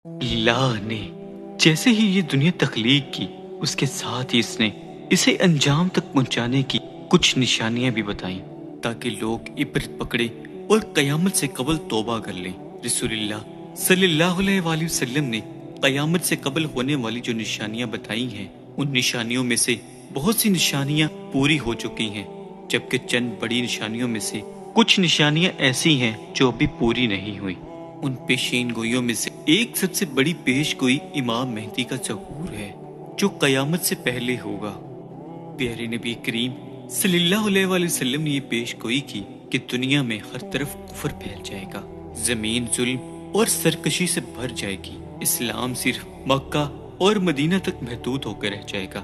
اللہ نے جیسے ہی یہ دنیا تخلیق کی، اس کے ساتھ ہی اس نے اسے انجام تک پہنچانے کی کچھ نشانیاں بھی بتائیں تاکہ لوگ عبرت پکڑے اور قیامت سے قبل توبہ کر لیں۔ رسول اللہ صلی اللہ علیہ وآلہ وسلم نے قیامت سے قبل ہونے والی جو نشانیاں بتائی ہیں، ان نشانیوں میں سے بہت سی نشانیاں پوری ہو چکی ہیں، جبکہ چند بڑی نشانیوں میں سے کچھ نشانیاں ایسی ہیں جو ابھی پوری نہیں ہوئی۔ ان پیشین گوئیوں میں سے ایک سب سے بڑی پیش گوئی امام مہدی کا ظہور ہے، جو قیامت سے پہلے ہوگا۔ پیارے نبی کریم صلی اللہ علیہ وآلہ وسلم نے یہ پیش گوئی کی کہ دنیا میں ہر طرف کفر پھیل جائے گا، زمین ظلم اور سرکشی سے بھر جائے گی، اسلام صرف مکہ اور مدینہ تک محدود ہو کر رہ جائے گا۔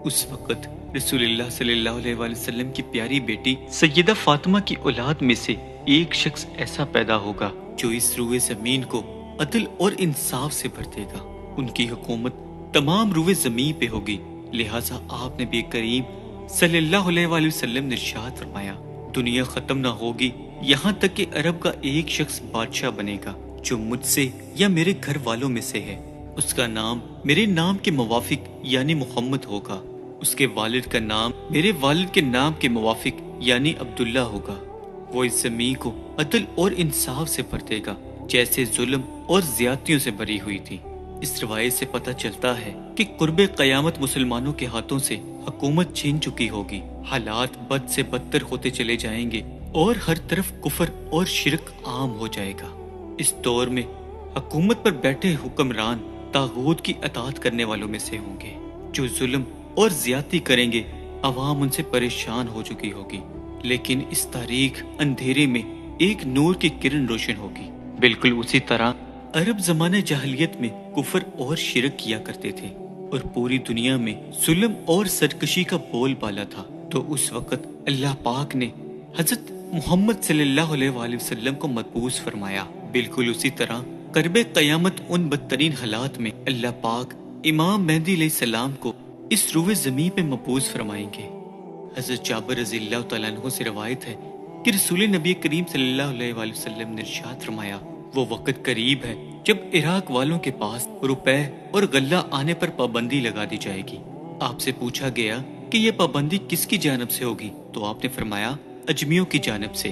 اس وقت رسول اللہ صلی اللہ علیہ وآلہ وسلم کی پیاری بیٹی سیدہ فاطمہ کی اولاد میں سے ایک شخص ایسا پیدا ہوگا جو اس روئے زمین کو عدل اور انصاف سے بھر دے گا۔ ان کی حکومت تمام روئے زمین پہ ہوگی، لہٰذا آپ نبی کریم صلی اللہ علیہ وآلہ وسلم نے ارشاد فرمایا، دنیا ختم نہ ہوگی یہاں تک کہ عرب کا ایک شخص بادشاہ بنے گا جو مجھ سے یا میرے گھر والوں میں سے ہے۔ اس کا نام میرے نام کے موافق یعنی محمد ہوگا، اس کے والد کا نام میرے والد کے نام کے موافق یعنی عبداللہ ہوگا۔ وہ اس زمین کو عدل اور انصاف سے بھر دے گا جیسے ظلم اور زیادتیوں سے بھری ہوئی تھی۔ اس روایت سے پتہ چلتا ہے کہ قرب قیامت مسلمانوں کے ہاتھوں سے حکومت چھین چکی ہوگی، حالات بد سے بدتر ہوتے چلے جائیں گے اور ہر طرف کفر اور شرک عام ہو جائے گا۔ اس دور میں حکومت پر بیٹھے حکمران طاغوت کی اطاعت کرنے والوں میں سے ہوں گے، جو ظلم اور زیادتی کریں گے۔ عوام ان سے پریشان ہو چکی ہوگی، لیکن اس تاریک اندھیرے میں ایک نور کی کرن روشن ہوگی۔ بالکل اسی طرح عرب زمانے جاہلیت میں کفر اور شرک کیا کرتے تھے اور پوری دنیا میں ظلم اور سرکشی کا بول بالا تھا، تو اس وقت اللہ پاک نے حضرت محمد صلی اللہ علیہ وآلہ وسلم کو مبعوث فرمایا۔ بالکل اسی طرح قرب قیامت ان بدترین حالات میں اللہ پاک امام مہدی علیہ السلام کو اس روئے زمین پہ مبعوث فرمائیں گے۔ حضرت جابر رضی اللہ تعالیٰ عنہ سے روایت ہے کہ رسول نبی کریم صلی اللہ علیہ وآلہ وسلم نے ارشاد فرمایا، وہ وقت قریب ہے جب عراق والوں کے پاس روپے اور غلہ آنے پر پابندی لگا دی جائے گی۔ آپ سے پوچھا گیا کہ یہ پابندی کس کی جانب سے ہوگی، تو آپ نے فرمایا اجمیوں کی جانب سے،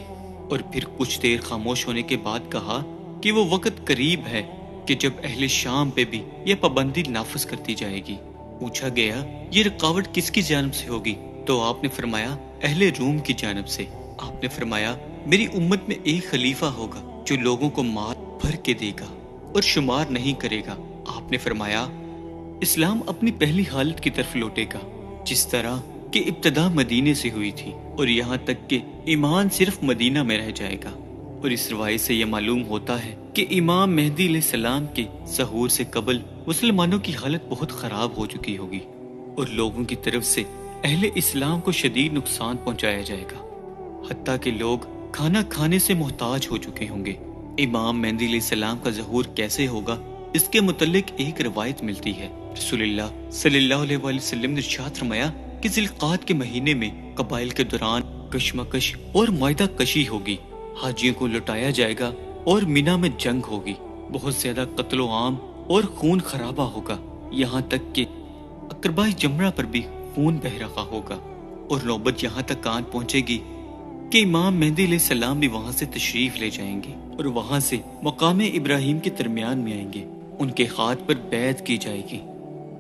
اور پھر کچھ دیر خاموش ہونے کے بعد کہا کہ وہ وقت قریب ہے کہ جب اہل شام پہ بھی یہ پابندی نافذ کرتی جائے گی۔ پوچھا گیا یہ رکاوٹ کس کی جانب سے ہوگی، تو آپ نے فرمایا اہل روم کی جانب سے۔ آپ نے فرمایا میری امت میں ایک خلیفہ ہوگا جو لوگوں کو مال بھر کے دے گا اور شمار نہیں کرے گا۔ آپ نے فرمایا اسلام اپنی پہلی حالت کی طرف لوٹے گا، جس طرح کہ ابتدا مدینے سے ہوئی تھی، اور یہاں تک کہ ایمان صرف مدینہ میں رہ جائے گا۔ اور اس روایت سے یہ معلوم ہوتا ہے کہ امام مہدی علیہ السلام کے ظہور سے قبل مسلمانوں کی حالت بہت خراب ہو چکی ہوگی اور لوگوں کی طرف سے اہل اسلام کو شدید نقصان پہنچایا جائے گا، حتیٰ کہ لوگ کھانا کھانے سے محتاج ہو چکے ہوں گے۔ امام مہدی علیہ السلام کا ظہور کیسے ہوگا، اس کے متعلق ایک روایت ملتی ہے۔ رسول اللہ صلی اللہ علیہ وآلہ وسلم نے ارشاد فرمایا کہ ذی القعدہ کے مہینے میں قبائل کے دوران کشمکش اور معاہدہ کشی ہوگی، حاجیوں کو لٹایا جائے گا اور مینا میں جنگ ہوگی، بہت زیادہ قتل و عام اور خون خرابہ ہوگا، یہاں تک کہ اقربائے جمرہ پر بھی خون بہہ رہا ہوگا، اور نوبت یہاں تک آن پہنچے گی کہ امام مہدی علیہ السلام بھی وہاں سے تشریف لے جائیں گے اور وہاں سے مقام ابراہیم کے درمیان میں آئیں گے، ان کے ہاتھ پر بیعت کی جائے گی۔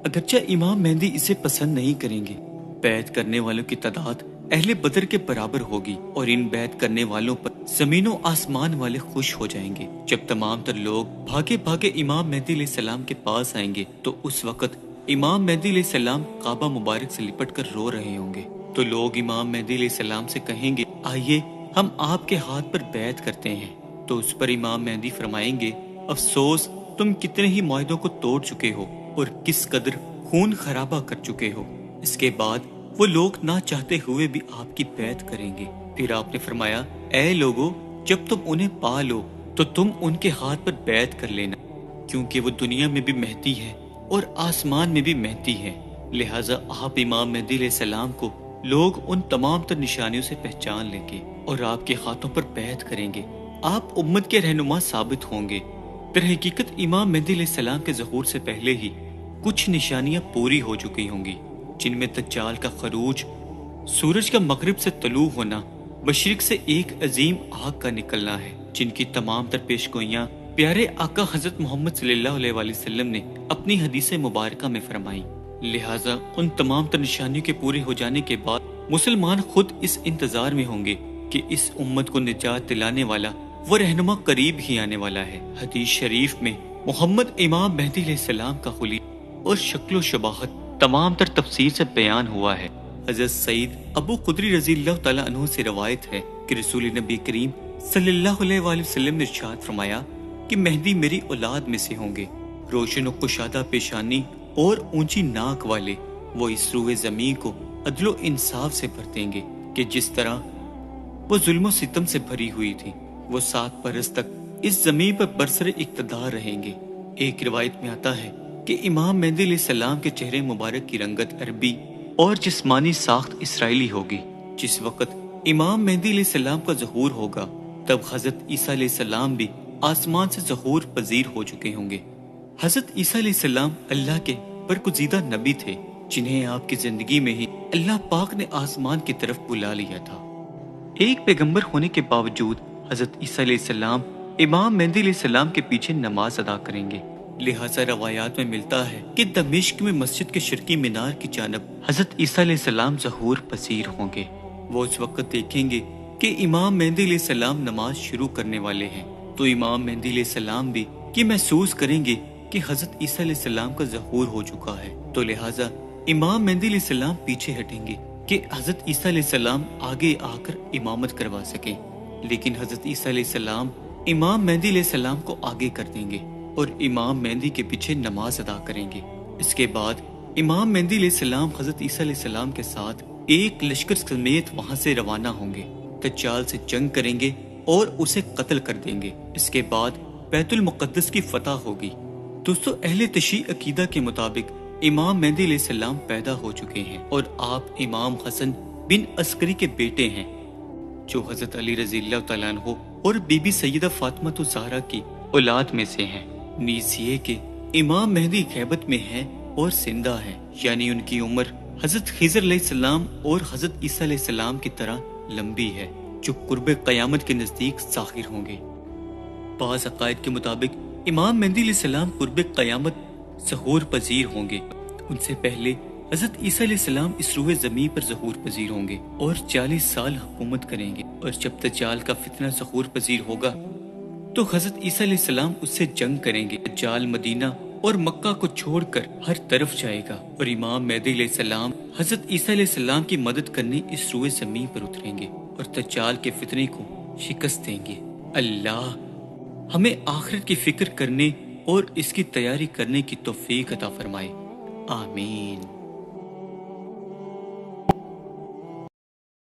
اگرچہ امام مہدی اسے پسند نہیں کریں گے، بیعت کرنے والوں کی تعداد اہل بدر کے برابر ہوگی، اور ان بیعت کرنے والوں پر زمین و آسمان والے خوش ہو جائیں گے۔ جب تمام تر لوگ بھاگے بھاگے امام مہدی علیہ السلام کے پاس آئیں گے تو اس وقت امام مہدی علیہ السلام کعبہ مبارک سے لپٹ کر رو رہے ہوں گے، تو لوگ امام مہدی علیہ السلام سے کہیں گے آئیے ہم آپ کے ہاتھ پر بیعت کرتے ہیں، تو اس پر امام مہدی فرمائیں گے افسوس تم کتنے ہی معاہدوں کو توڑ چکے ہو اور کس قدر خون خرابہ کر چکے ہو۔ اس کے بعد وہ لوگ نہ چاہتے ہوئے بھی آپ کی بیعت کریں گے۔ پھر آپ نے فرمایا اے لوگو، جب تم انہیں پا لو تو تم ان کے ہاتھ پر بیعت کر لینا، کیونکہ وہ دنیا میں بھی مہدی ہے اور آسمان میں بھی مہدی ہے، لہٰذا آپ امام مہدی علیہ السلام کو لوگ ان تمام تر نشانیوں سے پہچان لیں گے اور آپ کے ہاتھوں پر بیعت کریں گے۔ آپ امت کے رہنما ثابت ہوں گے در حقیقت امام مہدی علیہ السلام کے ظہور سے پہلے ہی کچھ نشانیاں پوری ہو چکی ہوں گی، جن میں دجال کا خروج، سورج کا مغرب سے طلوع ہونا، مشرق سے ایک عظیم آگ کا نکلنا ہے، جن کی تمام تر پیش گوئیاں پیارے آقا حضرت محمد صلی اللہ علیہ وآلہ وسلم نے اپنی حدیث مبارکہ میں فرمائی۔ لہٰذا ان تمام تر نشانیوں کے پورے ہو جانے کے بعد مسلمان خود اس انتظار میں ہوں گے کہ اس امت کو نجات دلانے والا وہ رہنما قریب ہی آنے والا ہے۔ حدیث شریف میں محمد امام مہدی علیہ السلام کا خلیفہ اور شکل و شباہت تمام تر تفسیر سے بیان ہوا ہے۔ حضرت سعید ابو خدری رضی اللہ تعالیٰ عنہ سے روایت ہے کہ رسول نبی کریم صلی اللہ علیہ وآلہ وسلم نے ارشاد فرمایا کہ مہدی میری اولاد میں سے ہوں گے، روشن و کشادہ پیشانی اور اونچی ناک والے، وہ اس روئے زمین کو عدل و انصاف سے بھر دیں گے کہ جس طرح وہ ظلم و ستم سے بھری ہوئی تھی، وہ 7 برس تک اس زمین پر برسر اقتدار رہیں گے۔ ایک روایت میں آتا ہے کہ امام مہدی علیہ السلام کے چہرے مبارک کی رنگت عربی اور جسمانی ساخت اسرائیلی ہوگی۔ جس وقت امام مہدی علیہ السلام کا ظہور ہوگا تب حضرت عیسیٰ علیہ السلام بھی آسمان سے ظہور پذیر ہو چکے ہوں گے۔ حضرت عیسیٰ علیہ السلام اللہ کے برگزیدہ نبی تھے، جنہیں آپ کی زندگی میں ہی اللہ پاک نے آسمان کی طرف بلا لیا تھا۔ ایک پیغمبر ہونے کے باوجود حضرت عیسیٰ علیہ السلام امام مہدی علیہ السلام کے پیچھے نماز ادا کریں گے۔ لہٰذا روایات میں ملتا ہے کہ دمشق میں مسجد کے شرقی مینار کی جانب حضرت عیسیٰ علیہ السلام ظہور پذیر ہوں گے۔ وہ اس وقت دیکھیں گے کہ امام مہدی علیہ السلام نماز شروع کرنے والے ہیں، تو امام مہدی علیہ السلام بھی یہ محسوس کریں گے کہ حضرت عیسیٰ علیہ السلام کا ظہور ہو چکا ہے، تو لہٰذا امام مہدی علیہ السلام پیچھے ہٹیں گے کہ حضرت عیسیٰ علیہ السلام آگے آ کر امامت کروا سکیں۔ لیکن حضرت عیسیٰ علیہ السلام امام مہدی علیہ السلام کو آگے کر دیں گے اور امام مہدی کے پیچھے نماز ادا کریں گے۔ اس کے بعد امام مہدی علیہ السلام حضرت عیسیٰ علیہ السلام کے ساتھ ایک لشکر سمیت وہاں سے روانہ ہوں گے، دجال سے جنگ کریں گے اور اسے قتل کر دیں گے۔ اس کے بعد بیت المقدس کی فتح ہوگی۔ دوستو، اہل تشیع عقیدہ کے مطابق امام مہدی علیہ السلام پیدا ہو چکے ہیں اور آپ امام حسن بن عسکری کے بیٹے ہیں، جو حضرت علی رضی اللہ تعالیٰ عنہ اور بی بی سیدہ فاطمہ الزہرا کی اولاد میں سے ہیں۔ نیز یہ کہ امام مہدی غیبت میں ہیں اور زندہ ہیں، یعنی ان کی عمر حضرت خضر علیہ السلام اور حضرت عیسیٰ علیہ السلام کی طرح لمبی ہے، جو قرب قیامت کے نزدیک ظاہر ہوں گے۔ بعض عقائد کے مطابق امام مہدی علیہ السلام قرب قیامت ظہور پذیر ہوں گے۔ ان سے پہلے حضرت عیسیٰ علیہ السلام اس روئے زمین پر ظہور پذیر ہوں گے اور 40 سال حکومت کریں گے، اور جب دجال کا فتنہ ظہور پذیر ہوگا تو حضرت عیسیٰ علیہ السلام اس سے جنگ کریں گے۔ دجال مدینہ اور مکہ کو چھوڑ کر ہر طرف جائے گا اور امام مہدی علیہ السلام حضرت عیسیٰ علیہ السلام کی مدد کرنے اس روئے زمین پر اتریں گے اور دجال کے فتنے کو شکست دیں گے۔ اللہ ہمیں آخرت کی فکر کرنے اور اس کی تیاری کرنے کی توفیق عطا فرمائے، آمین۔